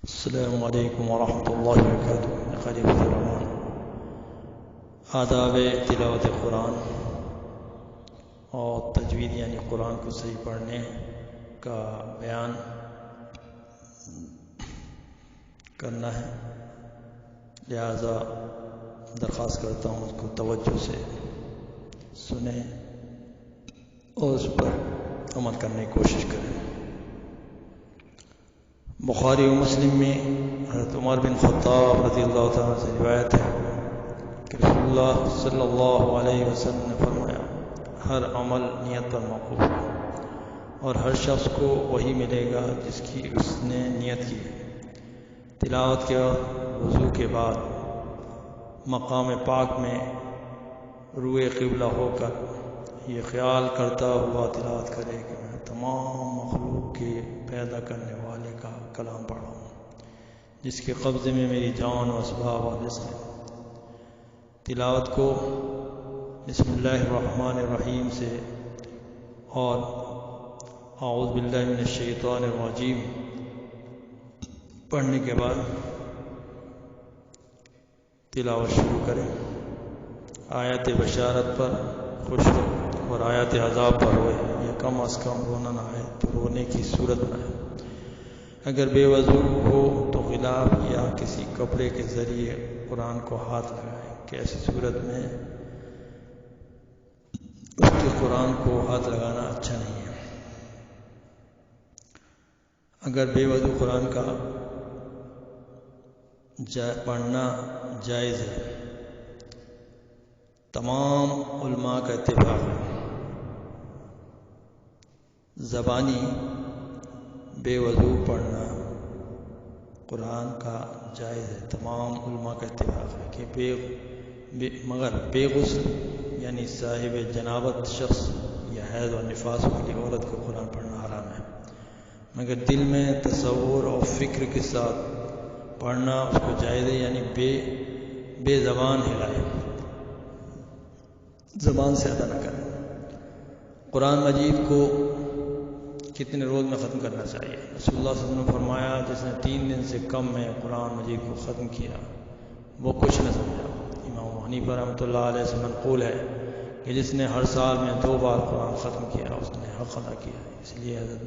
السلام علیکم ورحمۃ اللہ وبرکاتہ۔ خلیفۃ الرحمان، آداب تلاوت قرآن اور تجوید یعنی قرآن کو صحیح پڑھنے کا بیان کرنا ہے، لہذا درخواست کرتا ہوں اس کو توجہ سے سنیں اور اس پر عمل کرنے کی کوشش کریں۔ بخاری و مسلم میں حضرت عمر بن خطاب رضی اللہ تعالیٰ سے روایت ہے کہ رسول اللہ صلی اللہ علیہ وسلم نے فرمایا، ہر عمل نیت پر موقوف ہے اور ہر شخص کو وہی ملے گا جس کی اس نے نیت کی ہے۔ تلاوت کے وضو کے بعد مقام پاک میں روئے قبلہ ہو کر یہ خیال کرتا ہوا تلاوت کرے کہ میں تمام مخلوق کے پیدا کرنے والے کا کلام پڑھا ہوں، جس کے قبضے میں میری جان و اسباب اور رزق ہے۔ تلاوت کو بسم اللہ الرحمن الرحیم سے اور اعوذ باللہ من الشیطان الرجیم پڑھنے کے بعد تلاوت شروع کریں۔ آیت بشارت پر خوش ہو اور آیت عذاب پر روئے، یا کم از کم رونا نہ آئے تو رونے کی صورت بنائے۔ اگر بے وضو ہو تو غلاف یا کسی کپڑے کے ذریعے قرآن کو ہاتھ لگائیں کہ ایسی صورت میں اس کے قرآن کو ہاتھ لگانا اچھا نہیں ہے۔ اگر بے وضو قرآن کا پڑھنا جائز ہے، تمام علماء کا اتفاق ہے۔ زبانی بے وضو پڑھنا قرآن کا جائز ہے، تمام علماء کا اتفاق ہے کہ مگر بے غسل یعنی صاحب جنابت شخص یا حیض و نفاس والی عورت کو قرآن پڑھنا حرام ہے، مگر دل میں تصور اور فکر کے ساتھ پڑھنا اس کو جائز ہے، یعنی بے زبان ہلائے، زبان سے ادا نہ کریں۔ قرآن مجید کو کتنے روز میں ختم کرنا چاہیے؟ رسول اللہ صلی اللہ علیہ وسلم نے فرمایا، جس نے 3 دن سے کم میں قرآن مجید کو ختم کیا وہ کچھ نہ سمجھا۔ امام حنیفہ رحمۃ اللہ علیہ سے منقول ہے کہ جس نے ہر سال میں 2 بار قرآن ختم کیا اس نے حق ادا کیا۔ اس لیے حضرت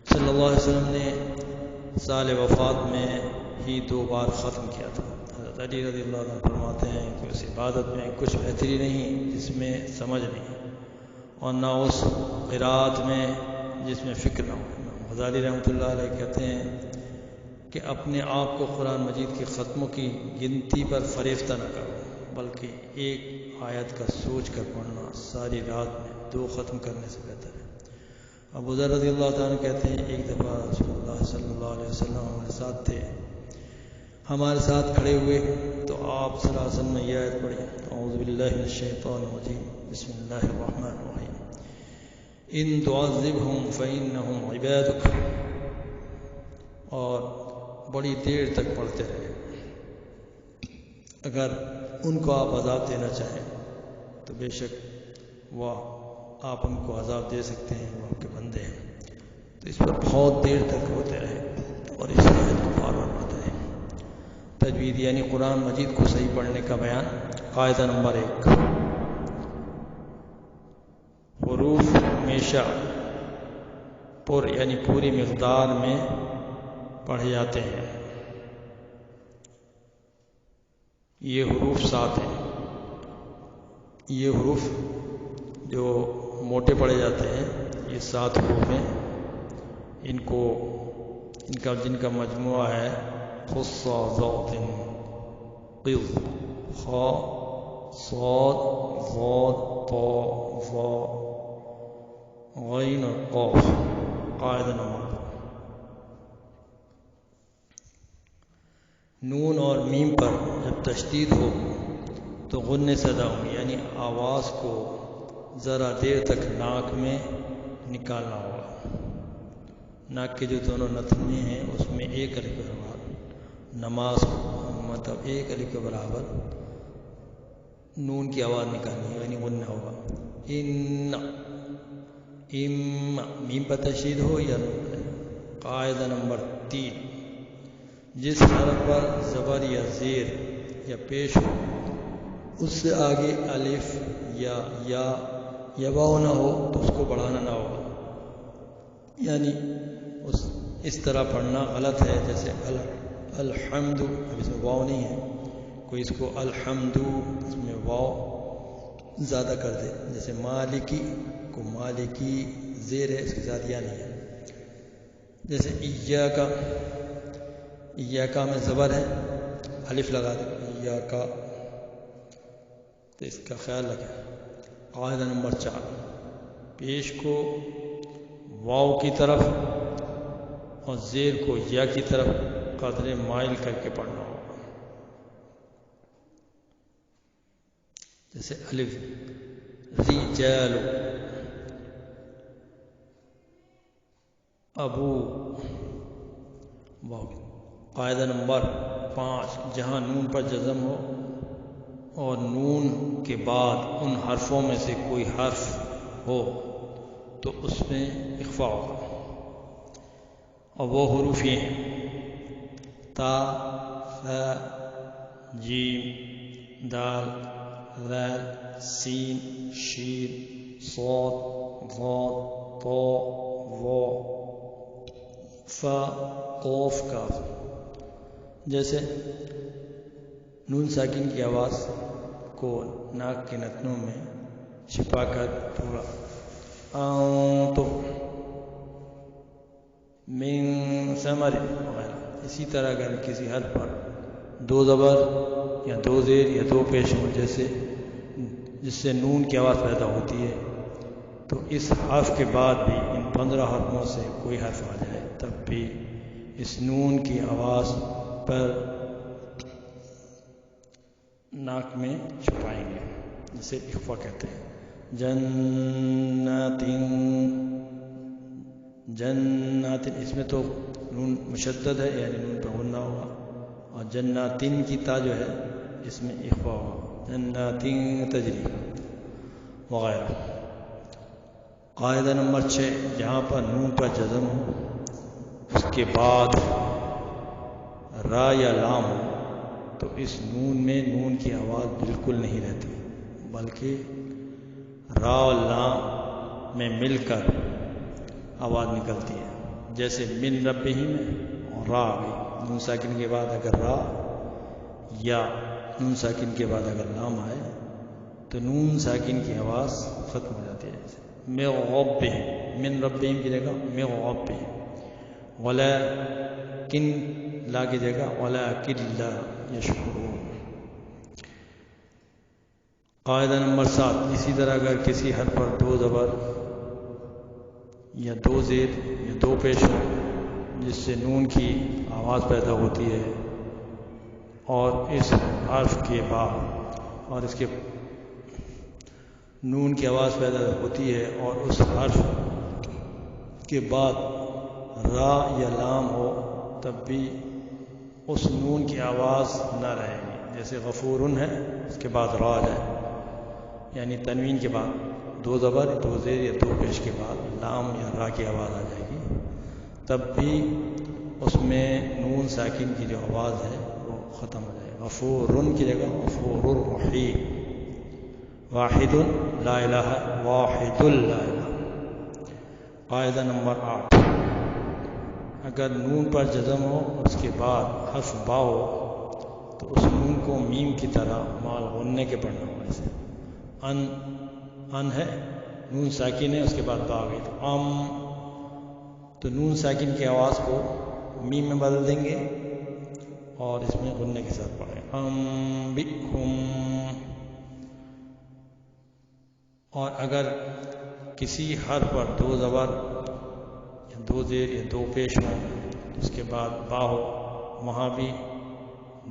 صلی اللہ علیہ وسلم نے سال وفات میں ہی 2 بار ختم کیا تھا۔ حضرت علی رضی اللہ عنہ فرماتے ہیں کہ اس عبادت میں کچھ بہتری نہیں جس میں سمجھ نہیں، اور نہ اس قرات میں جس میں فکر نہ ہو۔ غزالی رحمۃ اللہ علیہ کہتے ہیں کہ اپنے آپ کو قرآن مجید کی ختموں کی گنتی پر فریفتہ نہ کرو، بلکہ ایک آیت کا سوچ کر پڑھنا ساری رات میں 2 ختم کرنے سے بہتر ہے۔ ابو ذر رضی اللہ تعالیٰ کہتے ہیں، ایک دفعہ رسول اللہ صلی اللہ علیہ وسلم ہمارے ساتھ تھے، ہمارے ساتھ کھڑے ہوئے تو آپ صلی اللہ علیہ وسلم نے یہ آیت پڑھی، اعوذ باللہ من الشیطان الرجیم بسم اللہ الرحمن الرحیم ان تعذبہم فإنہم عبادک، اور بڑی دیر تک پڑھتے رہے۔ اگر ان کو آپ عذاب دینا چاہیں تو بے شک وہ آپ ان کو عذاب دے سکتے ہیں، وہ آپ کے بندے ہیں۔ تو اس پر بہت دیر تک ہوتے رہے اور اس آیت کو بار بار پڑھتے رہے۔ تجوید یعنی قرآن مجید کو صحیح پڑھنے کا بیان۔ قاعدہ نمبر 1، حروف ہمیشہ پر یعنی پوری مقدار میں پڑھے جاتے ہیں۔ یہ حروف 7 ہیں۔ یہ حروف جو موٹے پڑھے جاتے ہیں یہ 7 حروف ہیں۔ جن کا مجموعہ ہے خصا ذات قذ خا صاد ضاد طا ظا غین قاف۔ قاعدہ نمبر 2، نون اور میم پر جب تشدید ہو تو غنّے سے ادا ہوں، یعنی آواز کو ذرا دیر تک ناک میں نکالنا ہوگا۔ ناک کے جو دونوں نتنے ہیں اس میں 1 الف کے برابر نماز کو مطلب 1 الف کے برابر نون کی آواز نکالنی ہے، یعنی غنّہ ہوگا۔ ان میم پر تشدید ہو یا نون۔ قاعدہ نمبر 3، جس حرف پر زبر یا زیر یا پیش ہو اس سے آگے الف یا واو نہ ہو تو اس کو بڑھانا نہ ہوگا، یعنی اس طرح پڑھنا غلط ہے، جیسے الحمد، اب اس میں واو نہیں ہے، کوئی اس کو الحمد اس میں واو زیادہ کر دے، جیسے مالکی کو مالکی زیر ہے، اس کے ساتھ یا نہیں ہے، جیسے ایاکا میں زبر ہے، الف لگا دے ایاکا، تو اس کا خیال رکھیں۔ قاعدہ نمبر 4، پیش کو واو کی طرف اور زیر کو یا کی طرف قدر مائل کر کے پڑھنا ہوگا، جیسے الف رجال، ابو واو۔ قاعدہ نمبر 5، جہاں نون پر جزم ہو اور نون کے بعد ان حرفوں میں سے کوئی حرف ہو تو اس میں اخفا ہوگا، اور وہ حروف یہ ہیں: تا، ثا، جیم، دال، ذال، سین، شین، صاد، ضاد، طا، وا، فا، قاف، کاف۔ جیسے نون ساکن کی آواز کو ناک کے نتنوں میں چھپا کر پورا انتم من ثمر وغیرہ۔ اسی طرح اگر کسی حرف پر دو زبر یا دو زیر یا دو پیش ہوں، جس سے نون کی آواز پیدا ہوتی ہے، تو اس حرف کے بعد بھی ان 15 حرفوں سے کوئی حرف آ جائے تب بھی اس نون کی آواز پر ناک میں چھپائیں گے، جسے اخفا کہتے ہیں۔ جنات، اس میں تو نون مشدد ہے، یعنی نون پہ غنہ ہوگا، اور جناتین کی تا جو ہے اس میں اخفا ہوگا، جناتین تجری وغیرہ۔ قاعدہ نمبر 6، جہاں پر نون پر جزم ہو اس کے بعد را یا لام ہو تو اس نون میں نون کی آواز بالکل نہیں رہتی، بلکہ را اور لام میں مل کر آواز نکلتی ہے، جیسے من ربہم میں اور را بھی نون ساکن کے بعد اگر را یا نون ساکن کے بعد اگر لام آئے تو نون ساکن کی آواز ختم ہو جاتی ہے، جیسے من ربہم، من ربہم کی جگہ من ربہم، ولیکن لا کی جگہ ولیکن لا یشکرون۔ قاعدہ نمبر 7، اسی طرح اگر کسی حرف پر دو زبر یا دو زیر یا دو پیش ہو جس سے نون کی آواز پیدا ہوتی ہے اور اس حرف کے بعد اور اس کے نون کی آواز پیدا ہوتی ہے اور اس حرف کے بعد را یا لام ہو تب بھی اس نون کی آواز نہ رہے گی، جیسے غفورن ہے اس کے بعد را جائے، یعنی تنوین کے بعد دو زبر دو زیر یا دو پیش کے بعد لام یا را کی آواز آ جائے گی، تب بھی اس میں نون ساکن کی جو آواز ہے وہ ختم ہو جائے گی۔ غفورن کی جگہ غفور الرحیم، واحد لا الہ، واحد لا الہ۔ قاعدہ نمبر 8، اگر نون پر جزم ہو اور اس کے بعد حرف با ہو تو اس نون کو میم کی طرح مال غننے کے پڑھنا ہوگا، جیسے ان ہے، نون ساکن ہے، اس کے بعد با گئی تو نون ساکن کی آواز کو میم میں بدل دیں گے اور اس میں غننے کے ساتھ پڑھیں بِکُم۔ اور اگر کسی حرف پر دو زبر یا دو زیر یا دو پیش ہوں اس کے بعد با ہو، وہاں بھی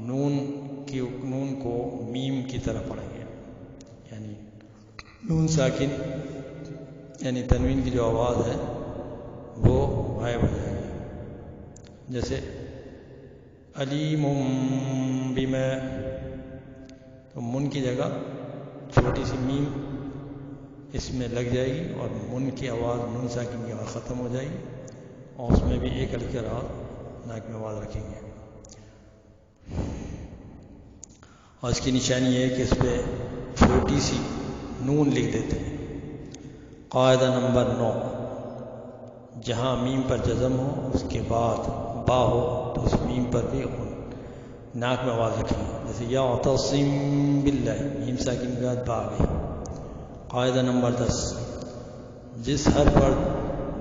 نون کو میم کی طرح پڑھیں گے، یعنی نون ساکن یعنی تنوین کی جو آواز ہے وہ غائب ہو جائے گی، جیسے علیم بما، تو من کی جگہ چھوٹی سی میم اس میں لگ جائے گی اور من کی آواز نون ساکن کی آواز ختم ہو جائے گی، اور اس میں بھی ایک الف کے ساتھ ناک میں آواز رکھیں گے۔ اور اس کی نشانی یہ ہے کہ اس پہ چھوٹی سی نون لکھ دیتے ہیں۔ قاعدہ نمبر 9، جہاں میم پر جزم ہو اس کے بعد با ہو تو اس میم پر بھی ناک میں آواز رکھیں، جیسے یعتصم باللہ، میم ساکن کے بعد با گئی۔ قاعدہ نمبر 10، جس حرف پر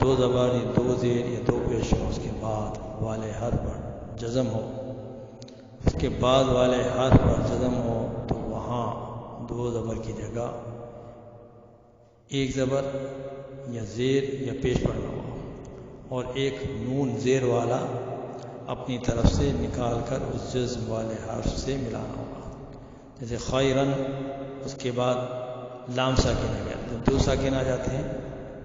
2 زبر یا 2 زیر یا 2 پیش ہو اس کے بعد والے حرف پر جزم ہو، اس کے بعد والے حرف پر جزم ہو تو وہاں 2 زبر کی جگہ 1 زبر یا زیر یا پیش پڑھنا ہو اور 1 نون زیر والا اپنی طرف سے نکال کر اس جزم والے حرف سے ملانا ہوگا۔ جیسے خیرن، اس کے بعد لام ساکن آ گیا، جب 2 ساکن آ جاتے ہیں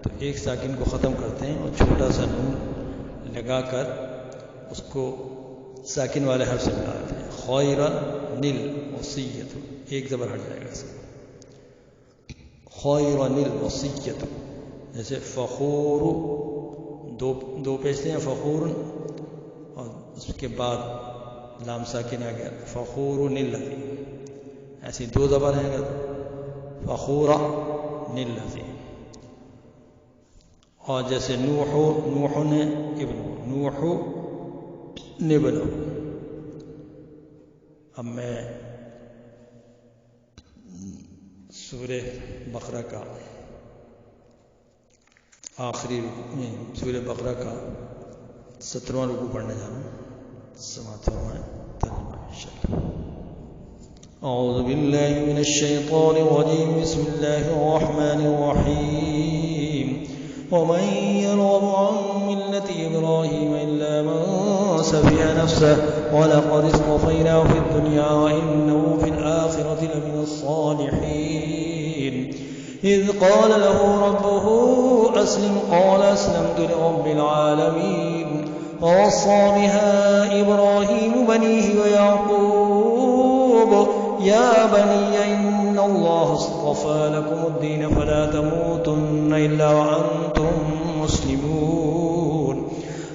تو 1 ساکن کو ختم کرتے ہیں اور چھوٹا سا نون لگا کر اس کو ساکن والے حرف سے ملا دیتے ہیں۔ خیرن نل وصیت، 1 زبر ہٹ جائے گا اس کا، خیرن الوصیت۔ جیسے فخور، 2 پیشتے ہیں، فخور اور اس کے بعد لام ساکن آ گیا فخور الذی، ایسی 2 زبر ہیں گا فخور الذی۔ اور جیسے نوح نے ابن، نوح ابن۔ اب میں سورہ بقرہ کا آخری سورہ بقرہ کا 17واں رکوع پڑھنے جا رہا ہوں، سماعت فرمائیں، ترجمہ انشاءاللہ۔ اعوذ باللہ من الشیطان الرجیم، بسم اللہ الرحمن الرحیم۔ ومن يرغب عن ملة إبراهيم إلا من سفه نفسه ولقد اصطفيناه في الدنيا وإنه في الآخرة لمن الصالحين إذ قال له ربه أسلم قال أسلمت لرب العالمين ووصى بها إبراهيم بنيه ويعقوب يا بني إن الله اصطفى لكم الدين فلا تموتن إلا وأنتم مسلمون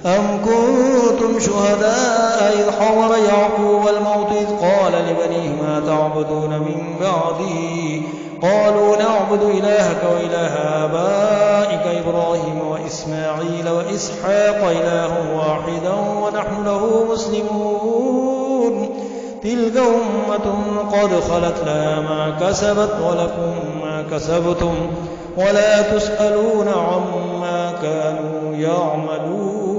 أم كنتم شهداء إذ حضر يعقوب الموت إذ قال لبنيه ما تعبدون من بعدي قالوا نعبد إلهك وإله آبائك إبراهيم وإسماعيل وإسحاق إلها واحدا ونحن له مسلمون تلك أمة قد خلت لها ما كسبت ولكم ما كسبتم ولا تسألون عما كانوا يعملون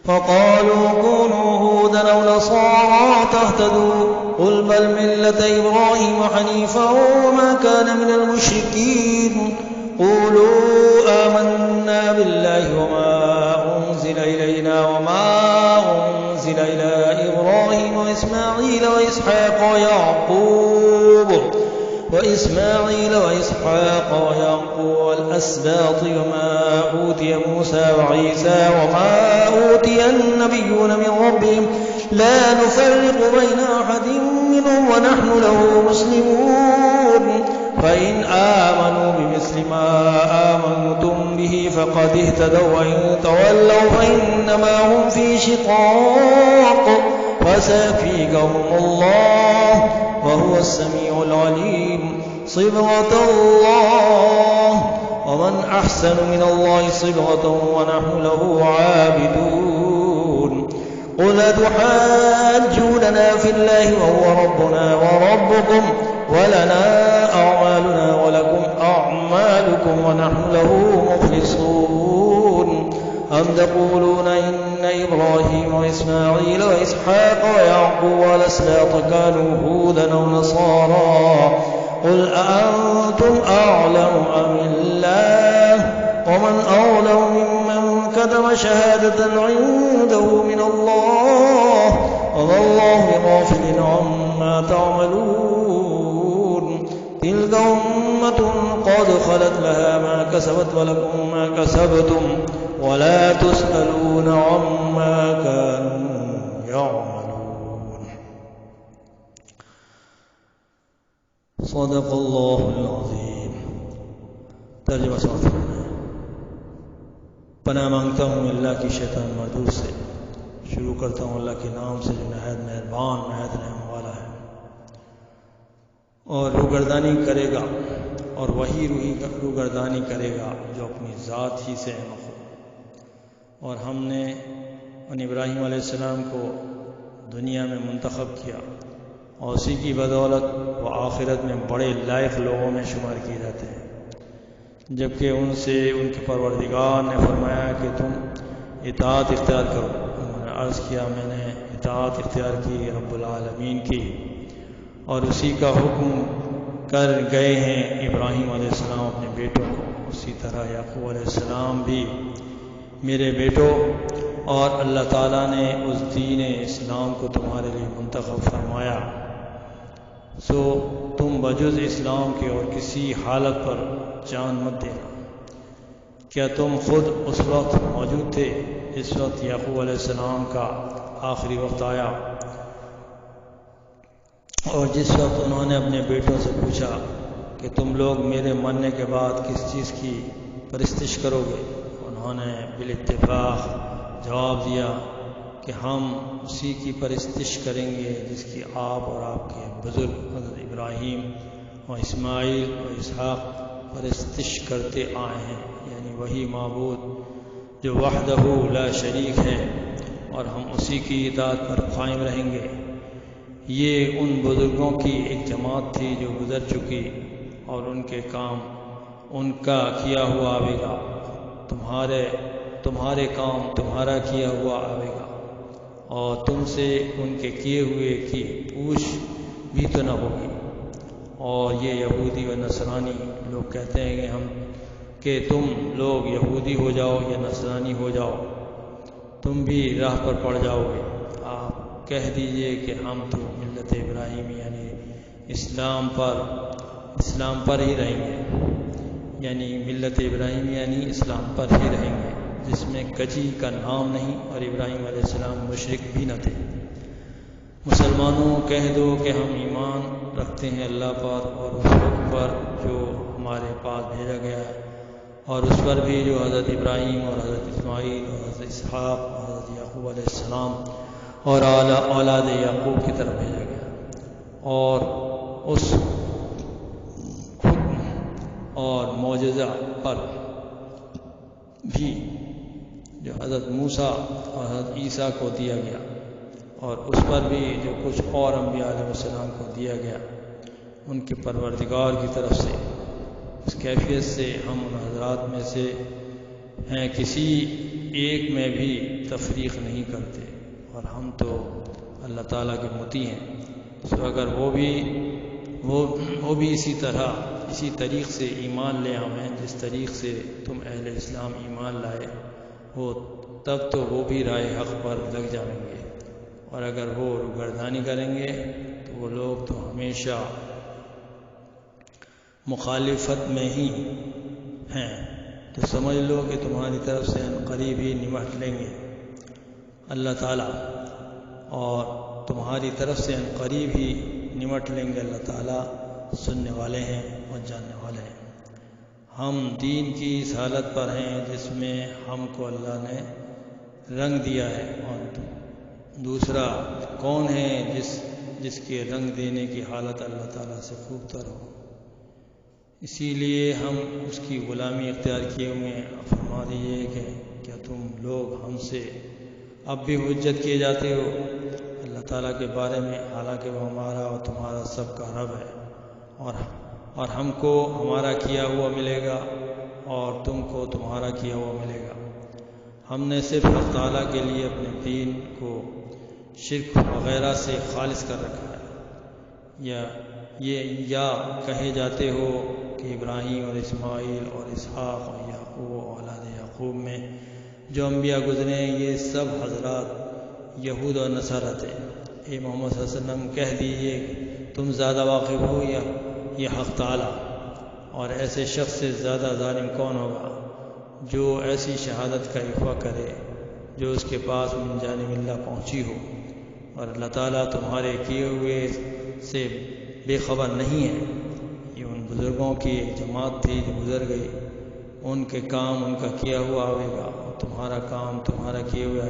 فقالوا كونوا هودا أو نصارى تهتدوا قل بل ملة إبراهيم حنيفا وما كان من المشركين قولوا آمنا بالله وما أنزل إلينا وما أنزل إلى إبراهيم وإسماعيل وإسحاق ويعقوب والأسباط وما أوتي موسى وعيسى وما أوتي النبيون من ربهم لا نفرق بين أحد منهم ونحن له مسلمون فإن آمنوا بمثل ما آمنتم به فقد اهتدوا وإن تولوا فإنما هم في شقاق فسيكفيكهم الله وهو السميع العليم صبغة الله ومن أحسن من الله صبغة ونحن له عابدون قل أتحاجوننا في الله وهو ربنا وربكم ولنا أعمالنا ولكم أعمالكم ونحن له مخلصون أم تقولون إن إبراهيم وإسماعيل وإسحاق ويعقوب والأسباط كانوا هودا أو نصارى قل أأنتم أعلم أم الله ومن أظلم ممن كتم شهادة عنده من الله وما الله بغافل عما تعملون تلك أمة قد خلت لها ما كسبت ولكم ما كسبتم ولا تسألون عما كانوا يعملون صدق اللہ العظیم۔ ترجمہ سمجھ پناہ مانگتا ہوں اللہ کی شیطان مردود سے شروع کرتا ہوں اللہ کے نام سے جو نہایت مہربان نہایت رحم والا ہے۔ اور روگردانی کرے گا، اور وہی روگردانی کرے گا جو اپنی ذات ہی سے احمق ہو۔ اور ہم نے ان ابراہیم علیہ السلام کو دنیا میں منتخب کیا، اور اسی کی بدولت وہ آخرت میں بڑے لائق لوگوں میں شمار کیے جاتے ہیں، جبکہ ان سے ان کے پروردگار نے فرمایا کہ تم اطاعت اختیار کرو۔ انہوں نے عرض کیا میں نے اطاعت اختیار کی رب العالمین کی، اور اسی کا حکم کر گئے ہیں ابراہیم علیہ السلام اپنے بیٹوں کو، اسی طرح یعقوب علیہ السلام بھی میرے بیٹوں، اور اللہ تعالیٰ نے اس دین اسلام کو تمہارے لیے منتخب فرمایا، سو تم بجز اسلام کے اور کسی حالت پر جان مت دینا۔ کیا تم خود اس وقت موجود تھے جس وقت یعقوب علیہ السلام کا آخری وقت آیا، اور جس وقت انہوں نے اپنے بیٹوں سے پوچھا کہ تم لوگ میرے مرنے کے بعد کس چیز کی پرستش کرو گے؟ انہوں نے بالاتفاق جواب دیا کہ ہم اسی کی پرستش کریں گے جس کی آپ اور آپ کے بزرگ حضرت ابراہیم اور اسماعیل اور اسحاق پرستش کرتے آئے ہیں، یعنی وہی معبود جو وحدہ لا شریک ہے، اور ہم اسی کی اطاعت پر قائم رہیں گے۔ یہ ان بزرگوں کی ایک جماعت تھی جو گزر چکی، اور ان کے کام ان کا کیا ہوا آئے گا، تمہارے کام تمہارا کیا ہوا آئے گا، اور تم سے ان کے کیے ہوئے کی پوچھ بھی تو نہ ہوگی۔ اور یہ یہودی و نصرانی لوگ کہتے ہیں کہ تم لوگ یہودی ہو جاؤ یا نصرانی ہو جاؤ، تم بھی راہ پر پڑ جاؤ گے۔ آپ کہہ دیجئے کہ ہم تو ملت ابراہیم یعنی اسلام پر ہی رہیں گے، یعنی ملت ابراہیم یعنی اسلام پر ہی رہیں گے، جس میں کجی کا نام نہیں، اور ابراہیم علیہ السلام مشرک بھی نہ تھے۔ مسلمانوں کہہ دو کہ ہم ایمان رکھتے ہیں اللہ پر اور اس حکم پر جو ہمارے پاس بھیجا گیا ہے، اور اس پر بھی جو حضرت ابراہیم اور حضرت اسماعیل اور حضرت اسحاق اور حضرت یعقوب علیہ السلام اور اولاد یعقوب کی طرف بھیجا گیا، اور اس حکم اور معجزہ پر بھی جو حضرت موسیٰ اور حضرت عیسیٰ کو دیا گیا، اور اس پر بھی جو کچھ اور انبیاء علیہ السلام کو دیا گیا ان کے پروردگار کی طرف سے، اس کیفیت سے ہم ان حضرات میں سے ہیں کسی ایک میں بھی تفریق نہیں کرتے، اور ہم تو اللہ تعالیٰ کے مطیع ہیں۔ سو اگر وہ بھی اسی طریق سے ایمان لے آئیں جس طریق سے تم اہل اسلام ایمان لائے ہو، تب تو وہ بھی رائے حق پر لگ جائیں گے، اور اگر وہ روگردانی کریں گے تو وہ لوگ تو ہمیشہ مخالفت میں ہی ہیں، تو سمجھ لو کہ تمہاری طرف سے ان قریب ہی نمٹ لیں گے اللہ تعالیٰ، اور تمہاری طرف سے ان قریب ہی نمٹ لیں گے اللہ تعالیٰ، سننے والے ہیں اور جاننے والے ہیں۔ ہم دین کی اس حالت پر ہیں جس میں ہم کو اللہ نے رنگ دیا ہے، اور دوسرا کون ہے جس کے رنگ دینے کی حالت اللہ تعالیٰ سے خوب تر ہو، اسی لیے ہم اس کی غلامی اختیار کیے ہوئے ہیں۔ فرما دیجیے کہ کیا تم لوگ ہم سے اب بھی حجت کیے جاتے ہو اللہ تعالیٰ کے بارے میں، حالانکہ وہ ہمارا اور تمہارا سب کا رب ہے، اور ہم کو ہمارا کیا ہوا ملے گا اور تم کو تمہارا کیا ہوا ملے گا۔ ہم نے صرف اللہ تعالیٰ کے لیے اپنے دین کو شرک وغیرہ سے خالص کر رکھا ہے، یا کہے جاتے ہو کہ ابراہیم اور اسماعیل اور اسحاق اور یعقوب اور اولاد یعقوب میں جو انبیاء گزرے ہیں یہ سب حضرات یہود اور نصارہ تھے۔ اے محمد صلی اللہ علیہ وسلم کہہ دیجئے تم زیادہ واقف ہو یا یہ حق تعالیٰ، اور ایسے شخص سے زیادہ ظالم کون ہوگا جو ایسی شہادت کا افوا کرے جو اس کے پاس من جانب اللہ پہنچی ہو، اور اللہ تعالیٰ تمہارے کیے ہوئے سے بے خبر نہیں ہے۔ یہ ان بزرگوں کی ایک جماعت تھی جو گزر گئی، ان کے کام ان کا کیا ہوا آئے گا، اور تمہارا کام تمہارا کیے ہوا